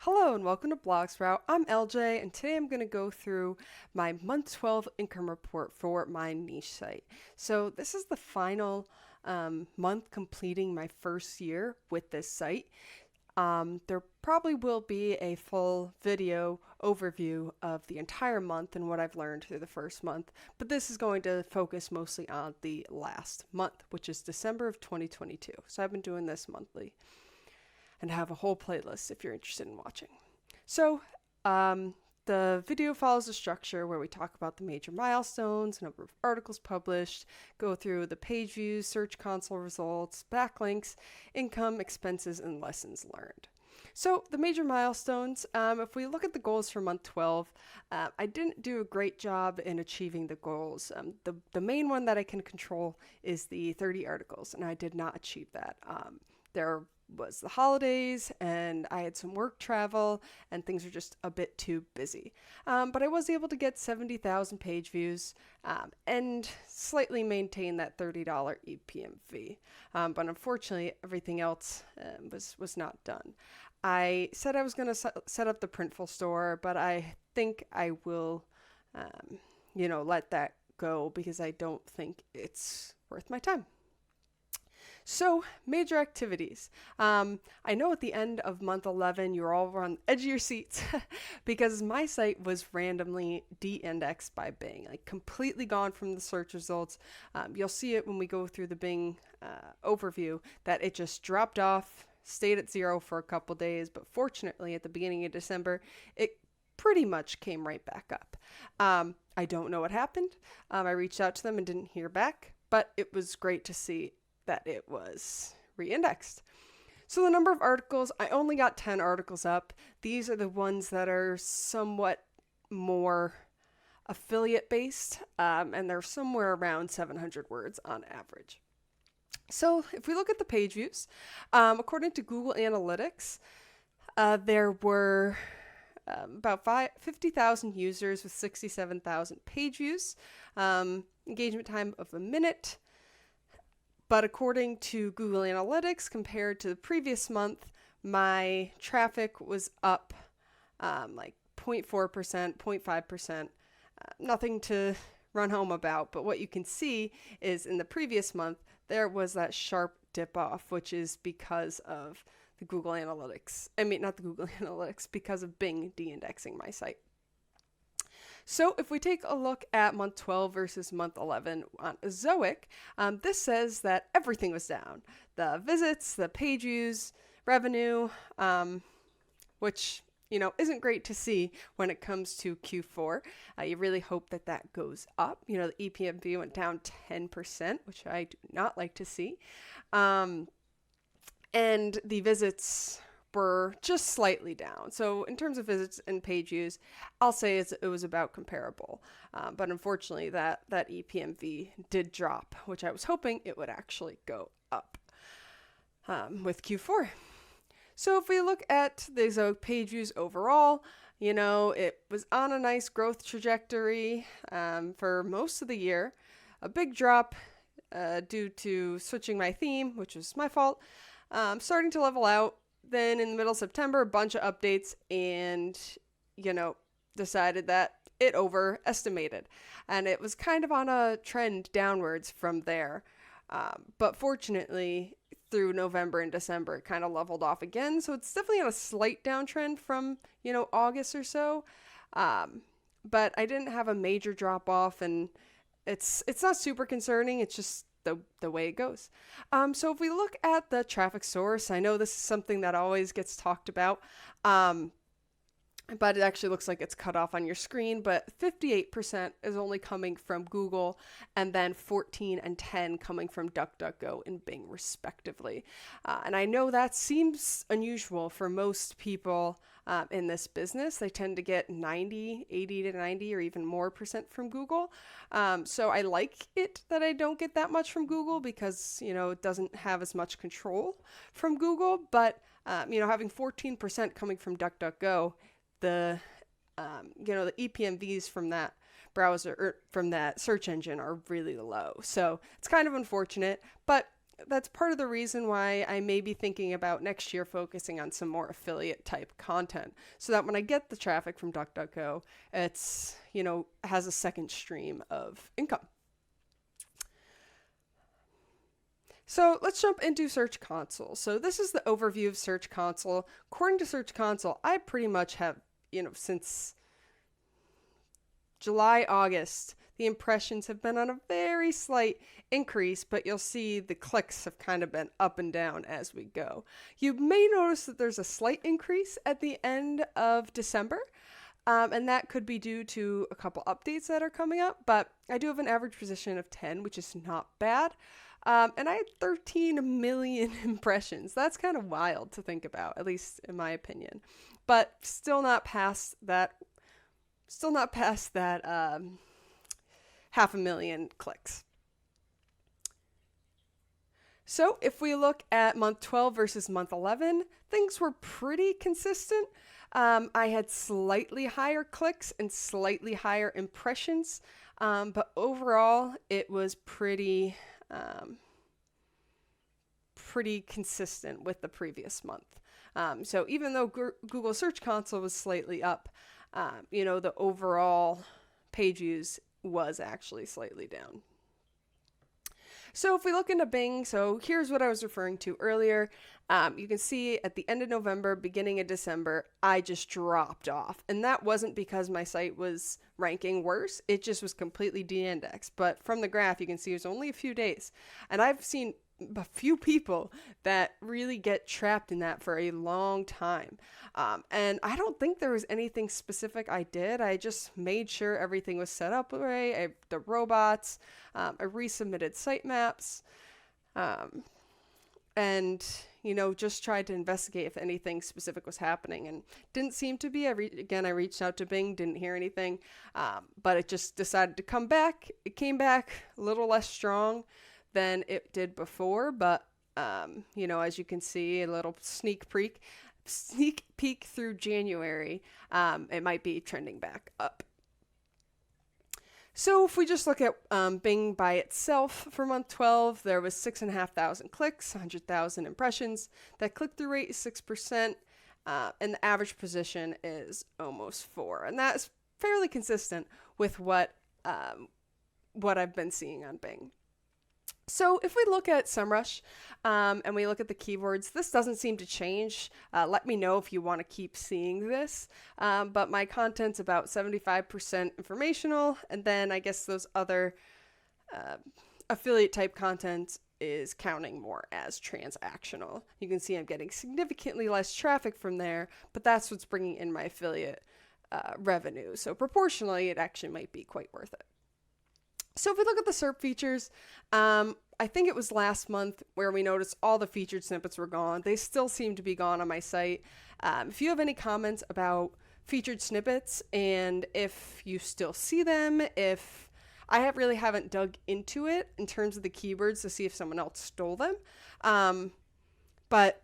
Hello and welcome to Blogsprout. I'm LJ and today I'm going to go through my month 12 income report for my niche site. So this is the final month completing my first year with this site. There probably will be a full video overview of the entire month and what I've learned through the first month, but this is going to focus mostly on the last month, which is December of 2022. So I've been doing this monthly and have a whole playlist if you're interested in watching. So the video follows a structure where we talk about the major milestones, number of articles published, go through the page views, search console results, backlinks, income, expenses, and lessons learned. So the major milestones, if we look at the goals for month 12, I didn't do a great job in achieving the goals. The main one that I can control is the 30 articles, and I did not achieve that. There was the holidays and I had some work travel and things were just a bit too busy. But I was able to get 70,000 page views and slightly maintain that $30 EPM fee. But unfortunately, everything else was not done. I said I was going to set up the Printful store, but I think I will, let that go because I don't think it's worth my time. So, major activities. I know at the end of month 11, you're all on the edge of your seats because my site was randomly de-indexed by Bing, like completely gone from the search results. You'll see it when we go through the Bing overview that it just dropped off, stayed at 0 for a couple days, but fortunately at the beginning of December, it pretty much came right back up. I don't know what happened. I reached out to them and didn't hear back, but it was great to see that it was re-indexed. So the number of articles, I only got 10 articles up. These are the ones that are somewhat more affiliate based, and they're somewhere around 700 words on average. So if we look at the page views, according to Google Analytics, there were about 50,000 users with 67,000 page views, engagement time of a minute. But according to Google Analytics, compared to the previous month, my traffic was up like 0.4%, 0.5%. Nothing to run home about, but what you can see is in the previous month, there was that sharp dip off, which is because of the Google Analytics. Not the Google Analytics, because of Bing de-indexing my site. So if we take a look at month 12 versus month 11 on Zoic, this says that everything was down. The visits, the page views, revenue, which, isn't great to see when it comes to Q4. You really hope that that goes up. The EPMV went down 10%, which I do not like to see. And the visits were just slightly down. So in terms of visits and page views, I'll say it was about comparable. But unfortunately, that EPMV did drop, which I was hoping it would actually go up with Q4. So if we look at the page views overall, it was on a nice growth trajectory for most of the year. A big drop due to switching my theme, which was my fault, starting to level out. Then in the middle of September, a bunch of updates and, decided that it overestimated. And it was kind of on a trend downwards from there. But fortunately, through November and December, it kind of leveled off again. So it's definitely on a slight downtrend from, August or so. But I didn't have a major drop off, and it's not super concerning. It's just the way it goes. So if we look at the traffic source, I know this is something that always gets talked about, but it actually looks like it's cut off on your screen, but 58% is only coming from Google, and then 14 and 10 coming from DuckDuckGo and Bing respectively. And I know that seems unusual for most people in this business. They tend to get 80 to 90 or even more percent from Google. So I like it that I don't get that much from Google because, it doesn't have as much control from Google, but, having 14% coming from DuckDuckGo, the EPMVs from that browser or from that search engine are really low. So it's kind of unfortunate, but that's part of the reason why I may be thinking about next year focusing on some more affiliate type content, so that when I get the traffic from DuckDuckGo, it's, has a second stream of income. So let's jump into Search Console. So this is the overview of Search Console. According to Search Console, I pretty much have, since July, August, the impressions have been on a very slight increase, but you'll see the clicks have kind of been up and down as we go. You may notice that there's a slight increase at the end of December, and that could be due to a couple updates that are coming up, but I do have an average position of 10, which is not bad. And I had 13 million impressions. That's kind of wild to think about, at least in my opinion, but still not past that 500,000 clicks. So if we look at month 12 versus month 11, things were pretty consistent. I had slightly higher clicks and slightly higher impressions, but overall it was pretty consistent with the previous month. So even though Google Search Console was slightly up, the overall page views was actually slightly down. So if we look into Bing, so here's what I was referring to earlier. You can see at the end of November, beginning of December, I just dropped off. And that wasn't because my site was ranking worse. It just was completely de-indexed. But from the graph, you can see it was only a few days. And I've seen a few people that really get trapped in that for a long time. And I don't think there was anything specific I did. I just made sure everything was set up right. The robots, I resubmitted sitemaps, and, just tried to investigate if anything specific was happening, and didn't seem to be. I reached out to Bing, didn't hear anything, but it just decided to come back. It came back a little less strong than it did before, but as you can see, a little sneak peek through January, it might be trending back up. So if we just look at Bing by itself for month 12, there was 6,500 clicks, 100,000 impressions. That click-through rate is 6%, and the average position is almost 4, and that's fairly consistent with what I've been seeing on Bing. So if we look at SEMrush and we look at the keywords, this doesn't seem to change. Let me know if you want to keep seeing this. But my content's about 75% informational, and then I guess those other affiliate type content is counting more as transactional. You can see I'm getting significantly less traffic from there, but that's what's bringing in my affiliate revenue. So proportionally, it actually might be quite worth it. So if we look at the SERP features, I think it was last month where we noticed all the featured snippets were gone. They still seem to be gone on my site. If you have any comments about featured snippets and if you still see them, if I haven't dug into it in terms of the keywords to see if someone else stole them. But,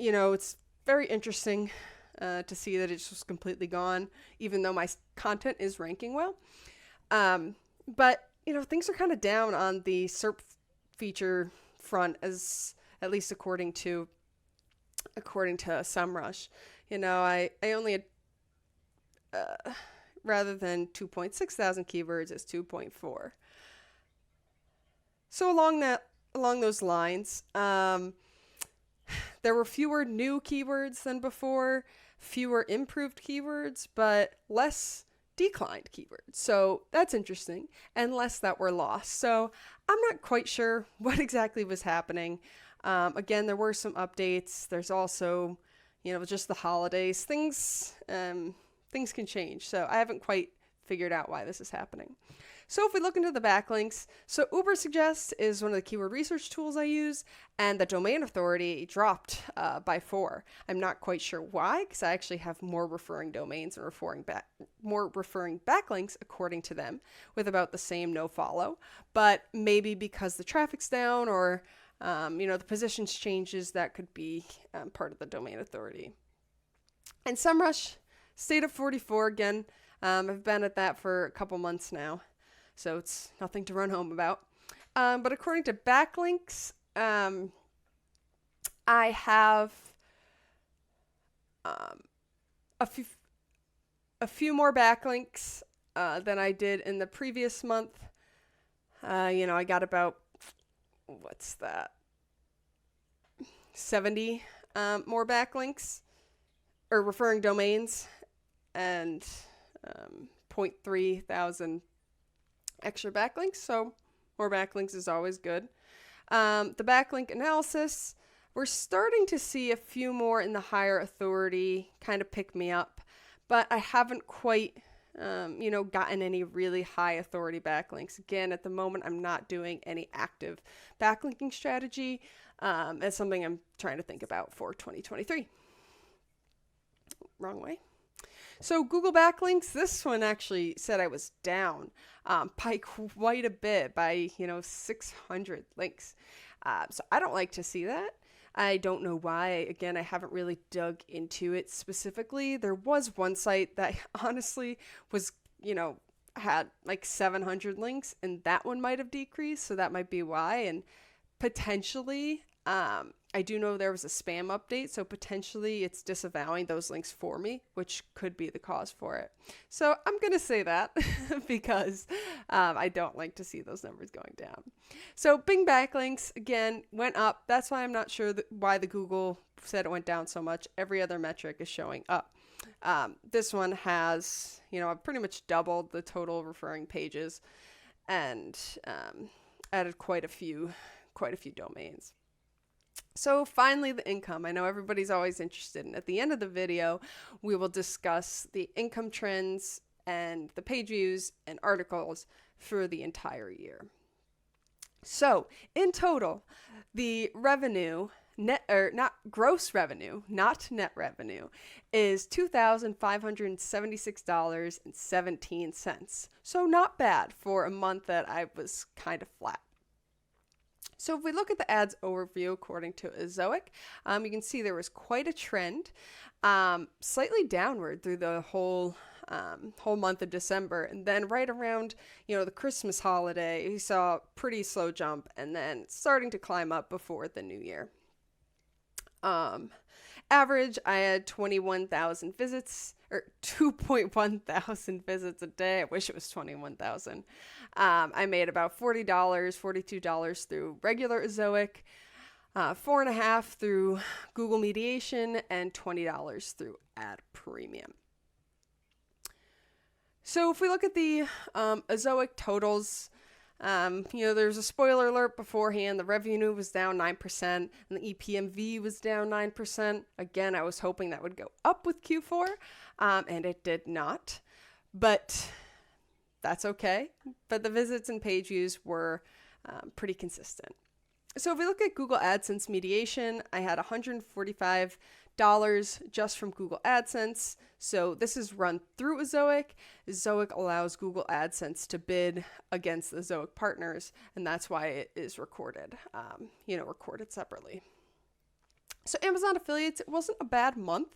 it's very interesting to see that it's just completely gone, even though my content is ranking well. But things are kind of down on the SERP feature front, as at least according to SEMrush. I only had rather than 2.6 thousand keywords, it's 2.4. So along those lines, there were fewer new keywords than before, fewer improved keywords, but less declined keywords. So that's interesting, and less that were lost. So I'm not quite sure what exactly was happening. Again, there were some updates. There's also, just the holidays. Things can change. So I haven't quite figured out why this is happening. So if we look into the backlinks, so Ubersuggest is one of the keyword research tools I use, and the domain authority dropped by 4. I'm not quite sure why, because I actually have more referring domains and more referring backlinks according to them, with about the same nofollow. But maybe because the traffic's down, or the positions changes, that could be part of the domain authority. And SEMrush stayed at 44 again. I've been at that for a couple months now, so it's nothing to run home about. But according to backlinks, I have um, a few more backlinks than I did in the previous month. I got about, what's that, 70 more backlinks or referring domains, and 0.3 thousand extra backlinks. So more backlinks is always good. The backlink analysis, we're starting to see a few more in the higher authority kind of pick me up, but I haven't quite gotten any really high authority backlinks. Again, at the moment, I'm not doing any active backlinking strategy. It's something I'm trying to think about for 2023. Wrong way. So Google backlinks, this one actually said I was down by quite a bit, by 600 links. So I don't like to see that. I don't know why. Again, I haven't really dug into it specifically. There was one site that honestly was, had like 700 links, and that one might have decreased. So that might be why. And potentially, I do know there was a spam update, so potentially it's disavowing those links for me, which could be the cause for it. So I'm going to say that because I don't like to see those numbers going down. So Bing backlinks, again, went up. That's why I'm not sure why the Google said it went down so much. Every other metric is showing up. This one has, I've pretty much doubled the total referring pages and added quite a few domains. So finally, the income. I know everybody's always interested in. At the end of the video, we will discuss the income trends and the page views and articles for the entire year. So in total, the revenue, gross revenue, not net revenue, is $2,576.17. So not bad for a month that I was kind of flat. So if we look at the ads overview according to Ezoic, you can see there was quite a trend, slightly downward through the whole month of December. And then right around, the Christmas holiday, we saw a pretty slow jump and then starting to climb up before the new year. Average, I had 21,000 visits, or 2.1 thousand visits a day. I wish it was 21,000. I made about $40, $42 through regular Ezoic, $4.50 through Google mediation, and $20 through ad premium. So if we look at the Ezoic totals, there's a spoiler alert beforehand. The revenue was down 9% and the EPMV was down 9%. Again, I was hoping that would go up with Q4, and it did not, but that's okay. But the visits and page views were pretty consistent. So if we look at Google AdSense mediation, I had $145 just from Google AdSense. So this is run through Ezoic. Ezoic allows Google AdSense to bid against the Ezoic partners, and that's why it is recorded, recorded separately. So Amazon affiliates, it wasn't a bad month.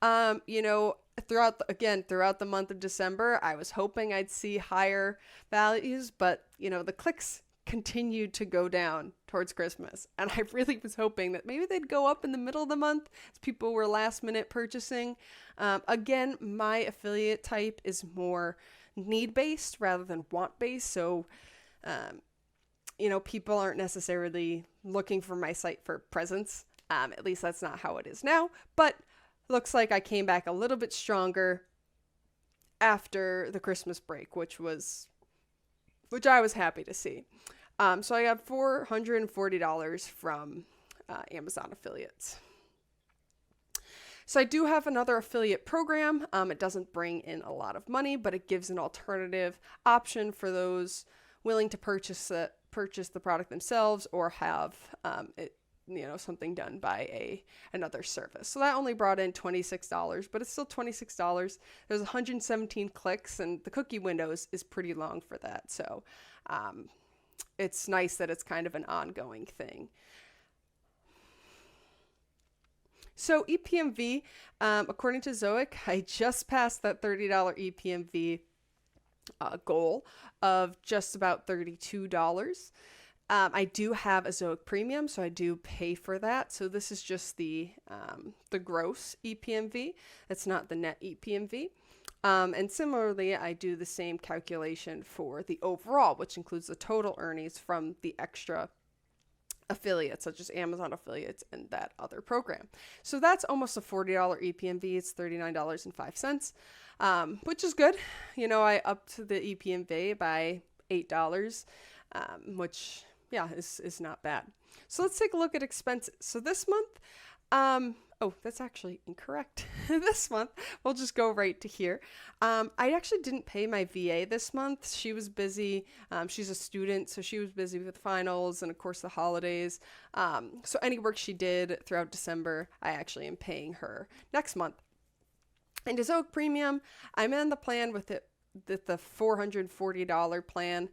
Throughout the month of December, I was hoping I'd see higher values, but the clicks continued to go down towards Christmas. And I really was hoping that maybe they'd go up in the middle of the month as people were last minute purchasing. Again, my affiliate type is more need-based rather than want-based. So, people aren't necessarily looking for my site for presence. At least that's not how it is now. But looks like I came back a little bit stronger after the Christmas break, which I was happy to see. So I got $440 from Amazon affiliates. So I do have another affiliate program. It doesn't bring in a lot of money, but it gives an alternative option for those willing to purchase the product themselves or have something done by another service. So that only brought in $26, but it's still $26. There's 117 clicks, and the cookie window is pretty long for that. So it's nice that it's kind of an ongoing thing. So EPMV, according to Ezoic, I just passed that $30 EPMV goal of just about $32. I do have a Zoic Premium, so I do pay for that. So this is just the gross EPMV. It's not the net EPMV. And similarly, I do the same calculation for the overall, which includes the total earnings from the extra affiliates, such as Amazon affiliates and that other program. So that's almost a $40 EPMV. It's $39.05, which is good. I upped the EPMV by $8, which, yeah, is not bad. So let's take a look at expenses. So this month, oh, that's actually incorrect. This month, we'll just go right to here. I actually didn't pay my VA this month. She was busy. She's a student, so she was busy with finals and, of course, the holidays. So any work she did throughout December, I actually am paying her next month. And as Oak Premium, I'm in the plan with the $440 plan,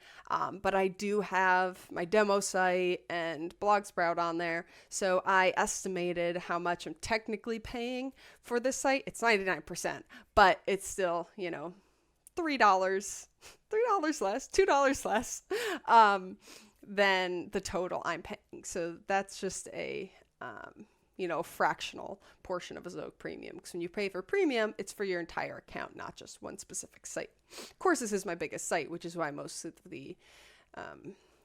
but I do have my demo site and Blogsprout on there, so I estimated how much I'm technically paying for this site. It's 99%, but it's still, $3 less, $2 less than the total I'm paying. So that's just a fractional portion of a Zoic Premium. Because when you pay for premium, it's for your entire account, not just one specific site. Of course, this is my biggest site, which is why most of the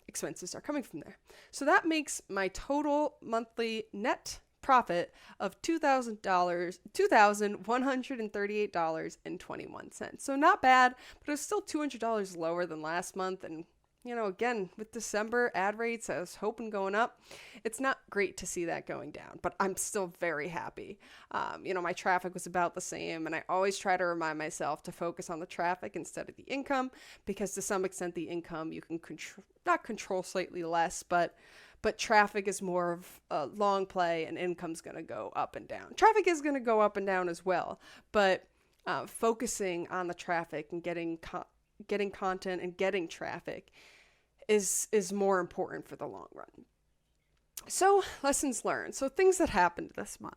expenses are coming from there. So that makes my total monthly net profit of $2,138.21. So not bad, but it's still $200 lower than last month. And again, with December ad rates, I was hoping going up. It's not great to see that going down, but I'm still very happy. My traffic was about the same, and I always try to remind myself to focus on the traffic instead of the income, because to some extent, the income you can not control slightly less, but traffic is more of a long play, and income's going to go up and down. Traffic is going to go up and down as well, but focusing on the traffic and getting content and getting traffic is more important for the long run. So lessons learned. So things that happened this month.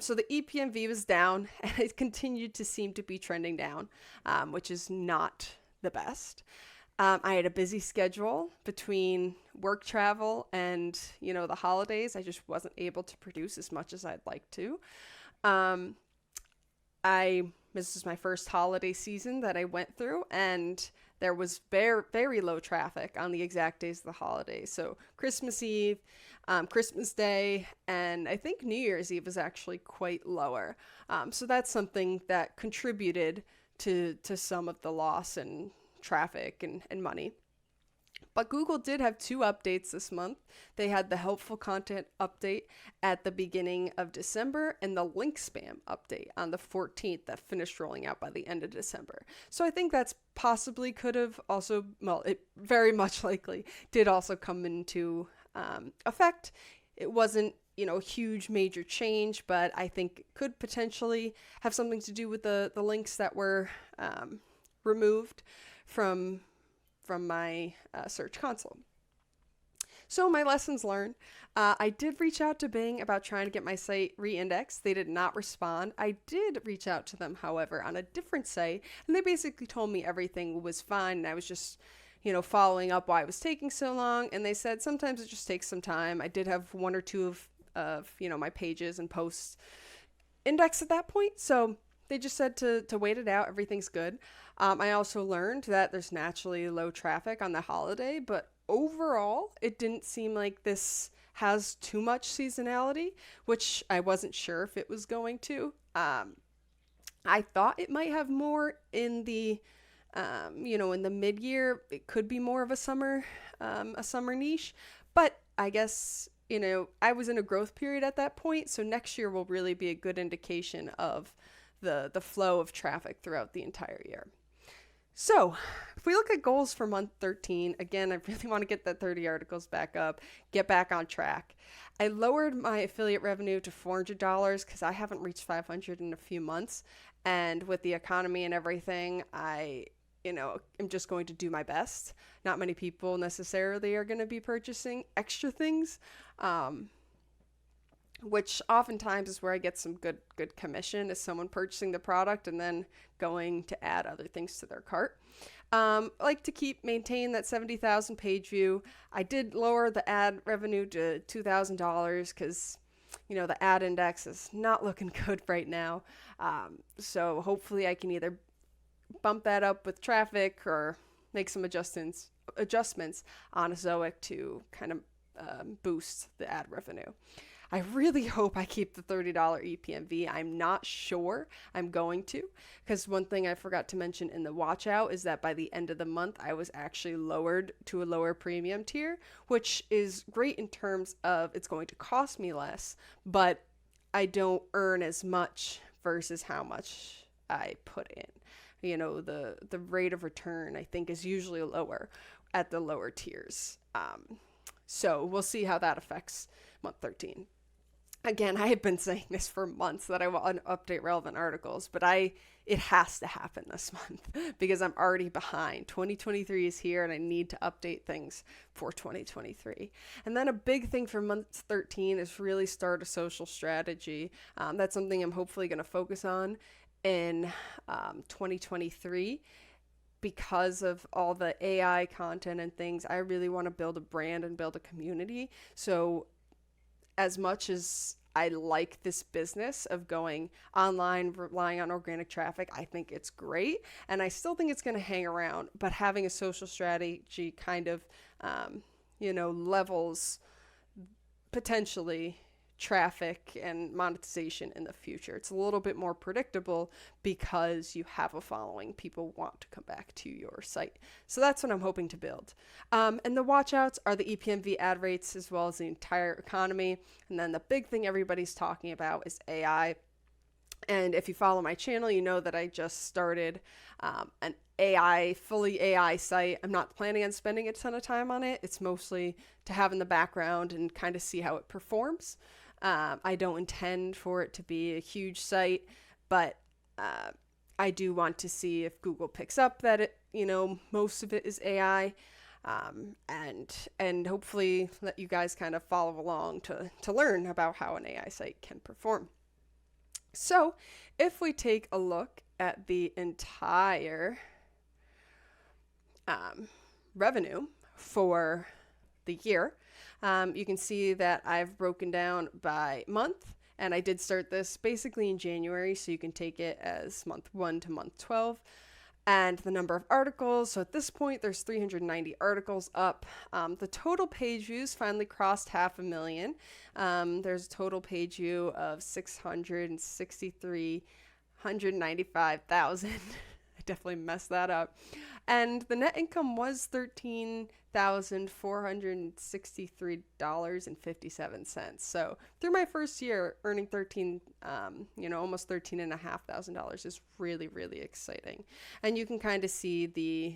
So the EPMV was down, and it continued to seem to be trending down, which is not the best. I had a busy schedule between work travel and, the holidays. I just wasn't able to produce as much as I'd like to. This is my first holiday season that I went through, and there was very, very low traffic on the exact days of the holidays. So Christmas Eve, Christmas Day, and I think New Year's Eve was actually quite lower. So that's something that contributed to some of the loss in traffic and money. But Google did have 2 updates this month. They had the helpful content update at the beginning of December and the link spam update on the 14th that finished rolling out by the end of December. So I think that's possibly could have also, it very much likely did also come into effect. It wasn't, a huge major change, but I think it could potentially have something to do with the links that were removed from my search console. So my lessons learned. I did reach out to Bing about trying to get my site re-indexed. They did not respond. I did reach out to them, however, on a different site, and they basically told me everything was fine, and I was just, following up why it was taking so long, and they said sometimes it just takes some time. I did have 1 or 2 of my pages and posts indexed at that point, so they just said to wait it out. Everything's good. I also learned that there's naturally low traffic on the holiday, but overall, it didn't seem like this has too much seasonality, which I wasn't sure if it was going to. I thought it might have more in the, in the mid-year. It could be more of a summer niche, but I guess, I was in a growth period at that point, so next year will really be a good indication of the flow of traffic throughout the entire year. So if we look at goals for month 13, again, I really want to get that 30 articles back up, get back on track. I lowered my affiliate revenue to $400 because I haven't reached $500 in a few months. And with the economy and everything, I am just going to do my best. Not many people necessarily are going to be purchasing extra things, which oftentimes is where I get some good commission, is someone purchasing the product and then going to add other things to their cart. Like to maintain that 70,000 page view. I did lower the ad revenue to $2,000 because, the ad index is not looking good right now. So hopefully I can either bump that up with traffic or make some adjustments on Zoic to kind of boost the ad revenue. I really hope I keep the $30 EPMV. I'm not sure I'm going to, because one thing I forgot to mention in the watch out is that by the end of the month, I was actually lowered to a lower premium tier, which is great in terms of it's going to cost me less, but I don't earn as much versus how much I put in. The rate of return, I think, is usually lower at the lower tiers. So we'll see how that affects month 13. Again, I have been saying this for months that I want to update relevant articles, but it has to happen this month because I'm already behind. 2023 is here and I need to update things for 2023. And then a big thing for month 13 is really start a social strategy. That's something I'm hopefully going to focus on in 2023. Because of all the AI content and things, I really want to build a brand and build a community. So as much as I like this business of going online, relying on organic traffic, I think it's great. And I still think it's going to hang around, but having a social strategy kind of, levels potentially traffic and monetization in the future. It's a little bit more predictable because you have a following. People want to come back to your site. So that's what I'm hoping to build. And the watchouts are the EPMV ad rates as well as the entire economy. And then the big thing everybody's talking about is AI. And if you follow my channel, you know that I just started an fully AI site. I'm not planning on spending a ton of time on it. It's mostly to have in the background and kind of see how it performs. I don't intend for it to be a huge site, but I do want to see if Google picks up that it, most of it is AI, and hopefully let you guys kind of follow along to learn about how an AI site can perform. So if we take a look at the entire revenue for the year, you can see that I've broken down by month, and I did start this basically in January, so you can take it as month 1 to month 12. And the number of articles, so at this point there's 390 articles up. The total page views finally crossed 500,000. There's a total page view of 663,195,000. I definitely messed that up. And the net income was $13,463.57. So through my first year, earning almost $13,500 is really, really exciting. And you can kind of see the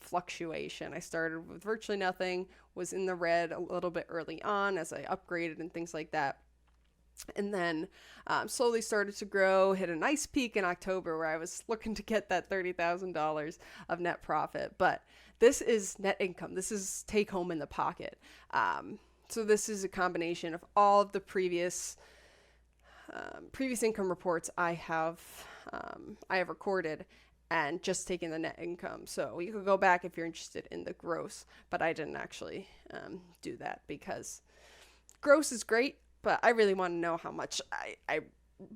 fluctuation. I started with virtually nothing, was in the red a little bit early on as I upgraded and things like that. And then slowly started to grow, hit a nice peak in October where I was looking to get that $30,000 of net profit. But this is net income. This is take home in the pocket. So this is a combination of all of the previous income reports I have recorded and just taking the net income. So you could go back if you're interested in the gross, but I didn't actually do that because gross is great, but I really want to know how much I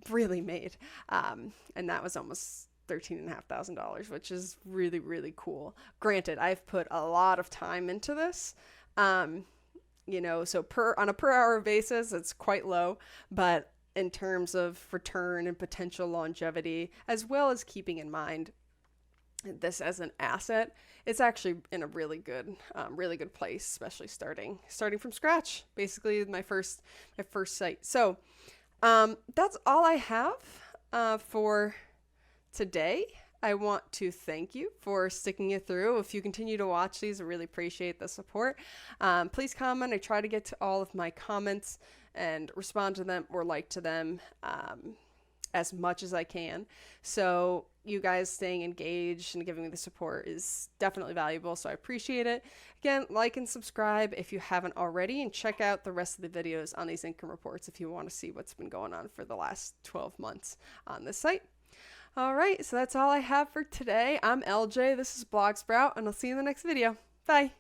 really made. And that was almost $13,500, which is really, really cool. Granted, I've put a lot of time into this. So on a per hour basis, it's quite low, but in terms of return and potential longevity, as well as keeping in mind this as an asset, it's actually in a really good place, especially starting from scratch, basically my first site. So that's all I have for today. I want to thank you for sticking it through. If you continue to watch these, I really appreciate the support. Please comment. I try to get to all of my comments and respond to them or like to them as much as I can. So you guys staying engaged and giving me the support is definitely valuable, so I appreciate it. Again, like and subscribe if you haven't already, and check out the rest of the videos on these income reports if you want to see what's been going on for the last 12 months on this site. All right, so that's all I have for today. I'm LJ, this is Blog Sprout, and I'll see you in the next video. Bye.